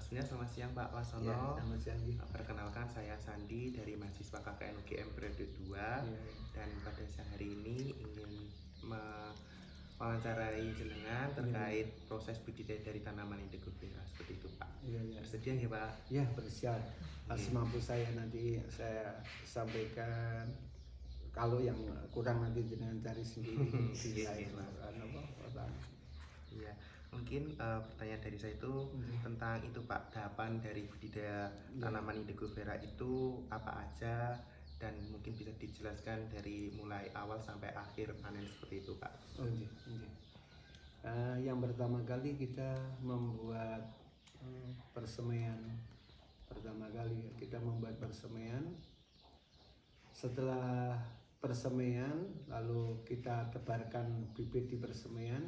Sebelumnya selamat siang Pak Wasono. Ya, selamat siang. Perkenalkan saya Sandi dari mahasiswa KKN UGM periode 2 dan pada siang hari ini ingin mewawancarai jenengan terkait proses budidaya dari tanaman indigo vera seperti itu Pak. Bersedia ya Pak? Ya, bersiap. Semampu saya nanti saya sampaikan. Kalau yang kurang nanti jenengan cari sendiri di lain. Iya, mungkin pertanyaan dari saya itu tentang itu Pak, tahapan dari budidaya tanaman indigo vera itu apa aja dan mungkin bisa dijelaskan dari mulai awal sampai akhir panen seperti itu Pak. Yang pertama kali kita membuat persemaian. Pertama kali kita membuat persemaian. Setelah persemaian lalu kita tebarkan bibit di persemaian.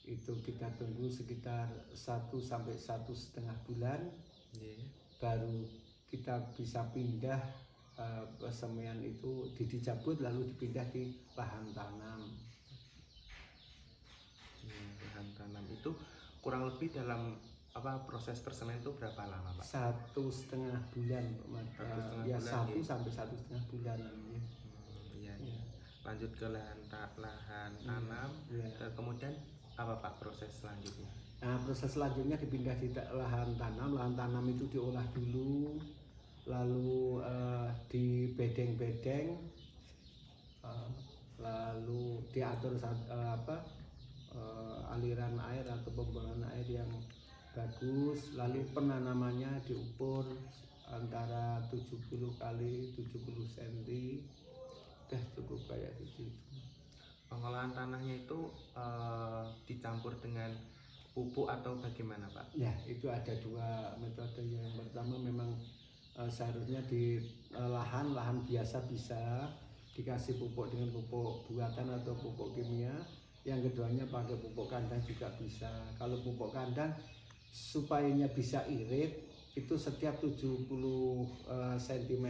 Itu kita tunggu sekitar 1 sampai 1,5 bulan, baru kita bisa pindah persemaian itu dicabut lalu dipindah di lahan tanam. Lahan tanam itu kurang lebih dalam proses persemaian itu berapa lama Pak? 1,5 bulan, ya 1 sampai 1,5 bulan. Iya. Lanjut ke lahan tanam, kemudian apa Pak proses selanjutnya? Proses selanjutnya dipindah di lahan tanam. Lahan tanam itu diolah dulu, lalu di bedeng-bedeng, lalu diatur aliran air atau pembuangan air yang bagus, lalu penanamannya diukur antara 70 kali 70 cm. Cukup kayak gitu. Pengolahan tanahnya itu dicampur dengan pupuk atau bagaimana Pak? Ya, itu ada 2 metode. Yang pertama memang seharusnya di lahan biasa bisa dikasih pupuk dengan pupuk buatan atau pupuk kimia. Yang keduanya pakai pupuk kandang juga bisa. Kalau pupuk kandang supaya bisa irit itu setiap 70 cm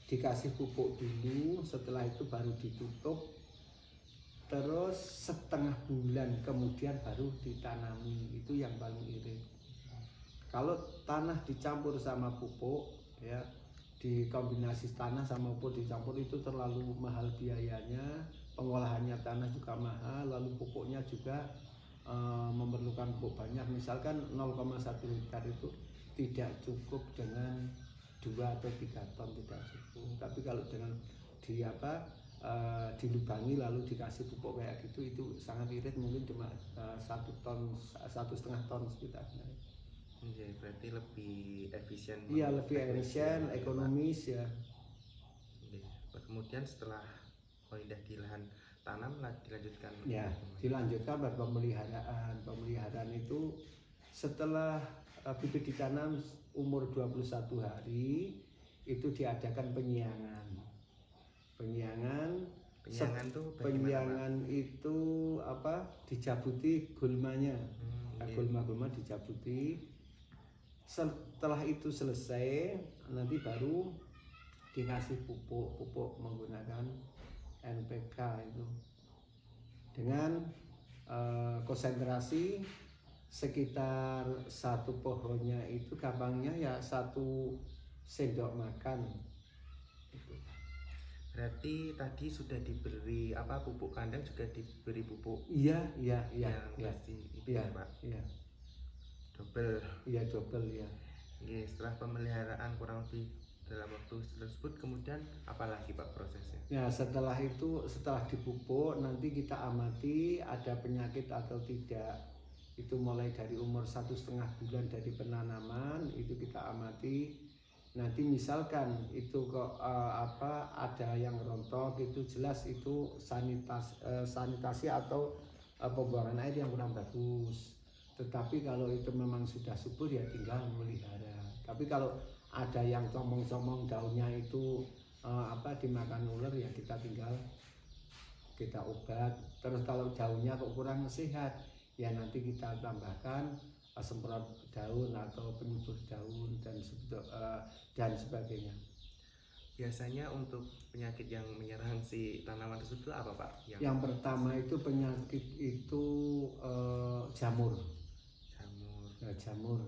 dikasih pupuk dulu, setelah itu baru ditutup. Terus setengah bulan kemudian baru ditanami, itu yang paling irit. Kalau tanah dicampur sama pupuk, ya dikombinasi tanah sama pupuk dicampur itu terlalu mahal biayanya, pengolahannya tanah juga mahal, lalu pupuknya juga memerlukan pupuk banyak. Misalkan 0,1 hektar itu tidak cukup dengan 2 atau 3 ton, tidak cukup. Tapi kalau dengan dilubangi lalu dikasih pupuk kayak gitu, itu sangat irit, mungkin cuma 1 ton, 1,5 ton sekitarnya. Berarti lebih efisien. Iya, lebih efisien, ekonomis ya. Kemudian setelah pindah di lahan tanam dilanjutkan. Ya, dilanjutkan pemeliharaan. Pemeliharaan itu setelah bibit ditanam umur 21 hari itu diadakan penyiangan. Penyiangan itu dijabuti gulmanya. Gulma-gulma dijabuti. Setelah itu selesai, nanti baru dikasih pupuk menggunakan NPK itu dengan konsentrasi sekitar 1 pohonnya itu gampangnya ya 1 sendok makan. Berarti tadi sudah diberi pupuk kandang, juga diberi pupuk. Iya. Pasti itu ya, Pak. Iya. Double ya. Setelah pemeliharaan kurang lebih dalam waktu tersebut, kemudian apalagi Pak prosesnya? Ya, setelah itu, setelah dipupuk nanti kita amati ada penyakit atau tidak. Itu mulai dari umur 1,5 bulan dari penanaman itu kita amati. Nanti misalkan itu kok ada yang rontok, itu jelas itu sanitasi atau pembuangan air yang kurang bagus. Tetapi kalau itu memang sudah subur ya tinggal memelihara. Tapi kalau ada yang comong-comong daunnya itu dimakan ular ya kita tinggal kita obat. Terus kalau daunnya kok kurang sehat ya nanti kita tambahkan semprot daun atau penyubur daun dan sebagainya. Biasanya untuk penyakit yang menyerang si tanaman tersebut apa Pak? Yang pertama itu penyakit itu jamur. jamur.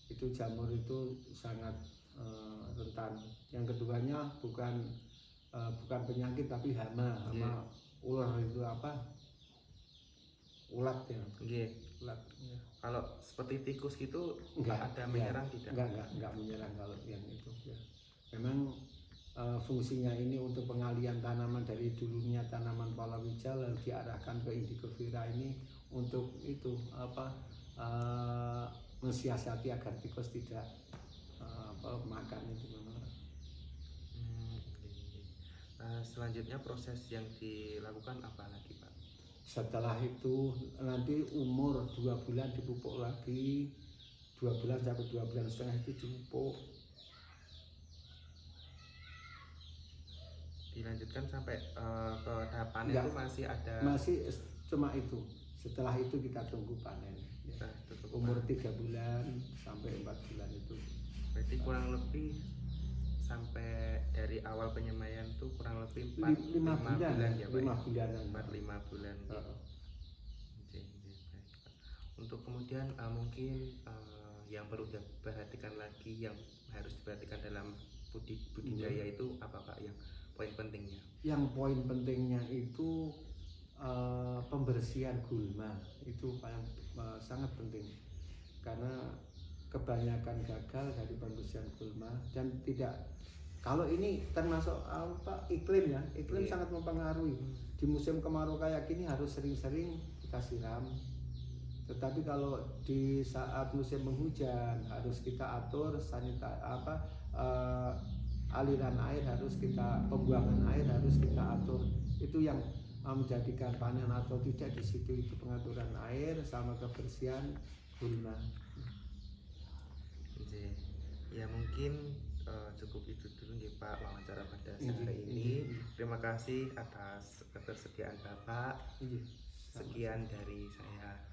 Itu jamur itu sangat rentan. Yang keduanya bukan penyakit tapi hama ular itu apa? Ulat ya. Ulat. Ya. Kalau seperti tikus gitu nggak ada menyerang tidak? Enggak menyerang kalau yang itu ya. Memang fungsinya ini untuk pengalian tanaman dari dulunya tanaman palawija lalu diarahkan ke Indigofera ini untuk itu mensiasati agar tikus tidak makan itu memang. Selanjutnya proses yang dilakukan apa lagi Pak? Setelah itu nanti umur 2 bulan dipupuk lagi, 2 bulan sampai 2 bulan setengah itu dipupuk. Dilanjutkan sampai ke tahap panen itu masih ada? Masih cuma itu. Setelah itu kita tunggu panen. Ya. Umur 3 bulan sampai 4 bulan itu. Berarti kurang lebih sampai dari awal penyemaian itu kurang lebih 5 bulan ya Pak? 5 bulanan. 5 bulan. Untuk kemudian mungkin yang perlu diperhatikan lagi, yang harus diperhatikan dalam budidaya itu apa Pak yang poin pentingnya? Yang poin pentingnya itu pembersihan gulma itu paling sangat penting karena kebanyakan gagal dari pembersihan gulma dan tidak. Kalau ini termasuk iklim ya, iklim sangat mempengaruhi. Di musim kemarau kayak gini harus sering-sering kita siram. Tetapi kalau di saat musim penghujan harus kita atur aliran air harus kita, pembuangan air harus kita atur. Itu yang menjadikan panen atau tidak di situ itu pengaturan air sama kebersihan gulma. Ya mungkin cukup itu dulu nih Pak wawancara pada sore ini. Terima kasih atas ketersediaan Bapak. Sekian dari saya.